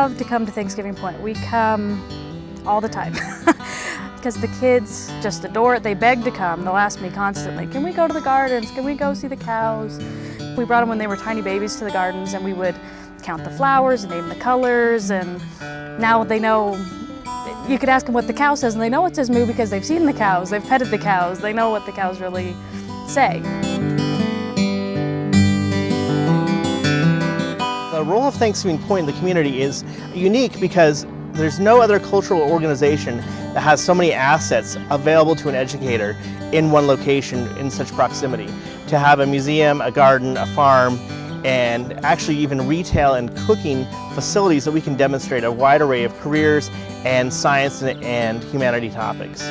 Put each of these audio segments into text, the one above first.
love to come to Thanksgiving Point. We come all the time because the kids just adore it. They beg to come. They'll ask me constantly, can we go to the gardens? Can we go see the cows? We brought them when they were tiny babies to the gardens, and we would count the flowers and name the colors, and now they know. You could ask them what the cow says, and they know it says moo because they've seen the cows, they've petted the cows, they know what the cows really say. The role of Thanksgiving Point in the community is unique because there's no other cultural organization that has so many assets available to an educator in one location in such proximity. To have a museum, a garden, a farm, and actually even retail and cooking facilities that we can demonstrate a wide array of careers and science and humanity topics.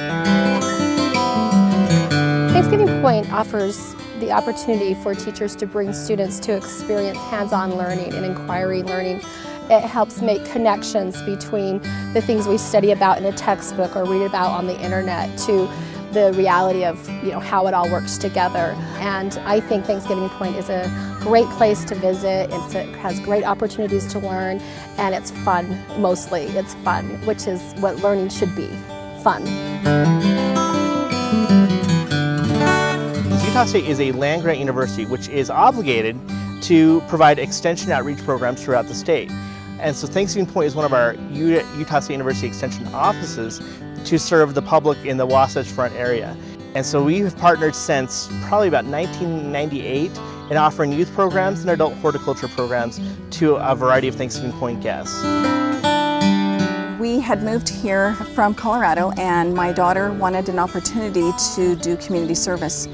Thanksgiving Point offers the opportunity for teachers to bring students to experience hands-on learning and inquiry learning. It helps make connections between the things we study about in a textbook or read about on the internet to the reality of how it all works together. And I think Thanksgiving Point is a great place to visit. It has great opportunities to learn, and it's fun, mostly. It's fun, which is what learning should be, fun. Utah State is a land-grant university which is obligated to provide extension outreach programs throughout the state. And so Thanksgiving Point is one of our Utah State University Extension offices to serve the public in the Wasatch Front area. And so we have partnered since probably about 1998 in offering youth programs and adult horticulture programs to a variety of Thanksgiving Point guests. We had moved here from Colorado, and my daughter wanted an opportunity to do community service.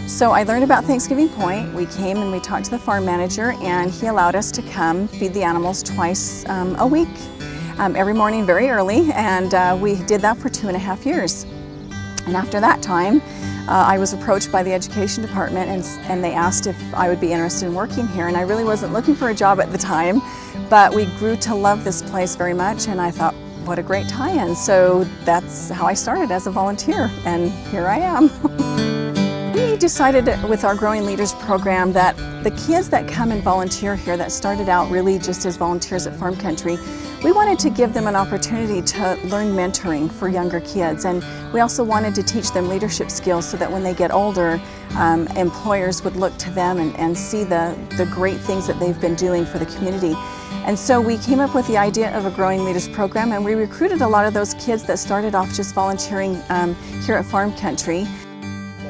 So I learned about Thanksgiving Point. We came and we talked to the farm manager, and he allowed us to come feed the animals twice a week, every morning very early, and we did that for 2.5 years. And after that time, I was approached by the education department, and they asked if I would be interested in working here, and I really wasn't looking for a job at the time, but we grew to love this place very much, and I thought, what a great tie-in. So that's how I started as a volunteer, and here I am. We decided with our Growing Leaders program that the kids that come and volunteer here that started out really just as volunteers at Farm Country, we wanted to give them an opportunity to learn mentoring for younger kids, and we also wanted to teach them leadership skills so that when they get older, employers would look to them and see the great things that they've been doing for the community. And so we came up with the idea of a Growing Leaders program, and we recruited a lot of those kids that started off just volunteering here at Farm Country.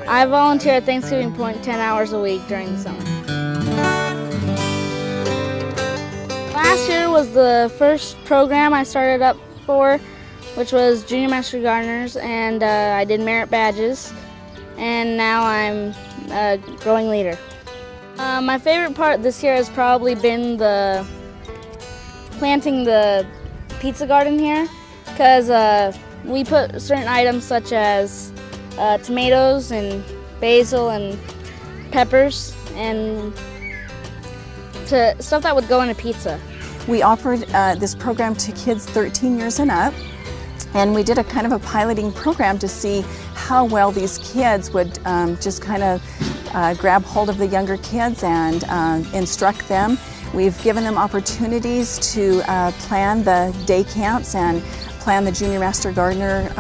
I volunteer at Thanksgiving Point 10 hours a week during the summer. Last year was the first program I started up for, which was Junior Master Gardeners, and I did merit badges, and now I'm a Growing Leader. My favorite part this year has probably been the planting the pizza garden here, because we put certain items such as tomatoes and basil and peppers and stuff that would go in a pizza. We offered this program to kids 13 years and up, and we did a kind of a piloting program to see how well these kids would just kind of grab hold of the younger kids and instruct them. We've given them opportunities to plan the day camps and plan the Junior Master Gardener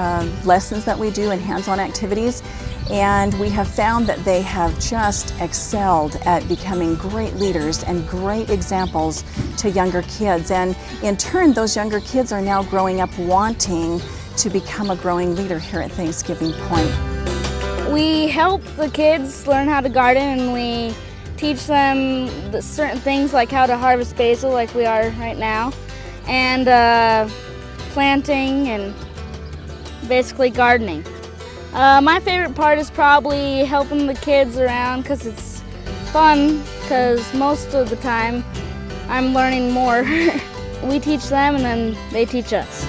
lessons that we do and hands-on activities, and we have found that they have just excelled at becoming great leaders and great examples to younger kids, and in turn those younger kids are now growing up wanting to become a growing leader here at Thanksgiving Point. We help the kids learn how to garden, and we teach them certain things like how to harvest basil like we are right now, and planting and basically gardening. My favorite part is probably helping the kids around because it's fun, because most of the time I'm learning more. We teach them and then they teach us.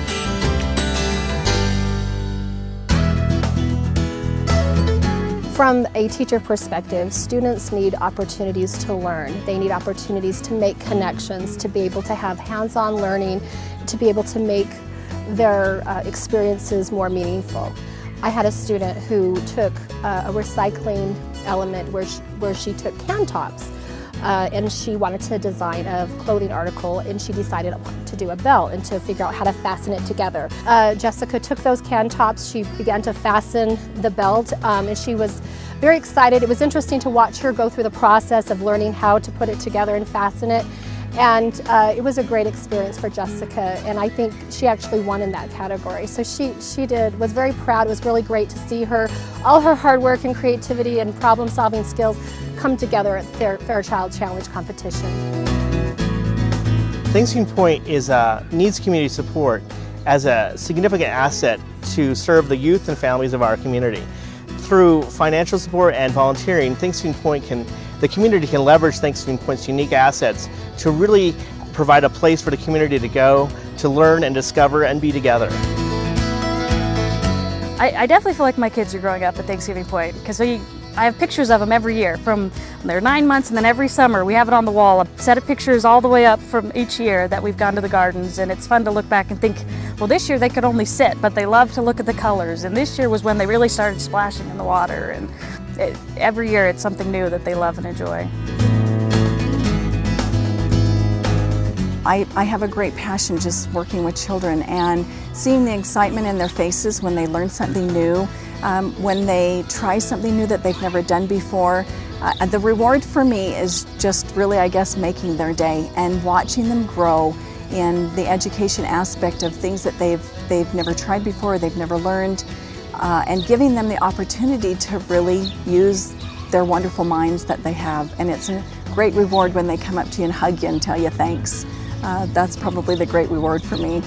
From a teacher perspective, students need opportunities to learn. They need opportunities to make connections, to be able to have hands-on learning, to be able to make their experiences more meaningful. I had a student who took a recycling element where she took can tops and she wanted to design a clothing article, and she decided to do a belt and to figure out how to fasten it together. Jessica took those can tops, she began to fasten the belt, and she was very excited. It was interesting to watch her go through the process of learning how to put it together and fasten it. And it was a great experience for Jessica, and I think she actually won in that category. So she was very proud. It was really great to see her, all her hard work and creativity and problem-solving skills come together at their Fairchild Challenge competition. Thanksgiving Point needs community support as a significant asset to serve the youth and families of our community. Through financial support and volunteering, Thanksgiving Point the community can leverage Thanksgiving Point's unique assets to really provide a place for the community to go, to learn and discover and be together. I definitely feel like my kids are growing up at Thanksgiving Point because I have pictures of them every year from when they're 9 months, and then every summer we have it on the wall, a set of pictures all the way up from each year that we've gone to the gardens, and it's fun to look back and think, well, this year they could only sit, but they love to look at the colors, and this year was when they really started splashing in the water, and every year it's something new that they love and enjoy. I have a great passion just working with children and seeing the excitement in their faces when they learn something new, when they try something new that they've never done before. The reward for me is just really, I guess, making their day and watching them grow in the education aspect of things that they've never tried before, they've never learned, and giving them the opportunity to really use their wonderful minds that they have. And it's a great reward when they come up to you and hug you and tell you thanks. That's probably the great reward for me.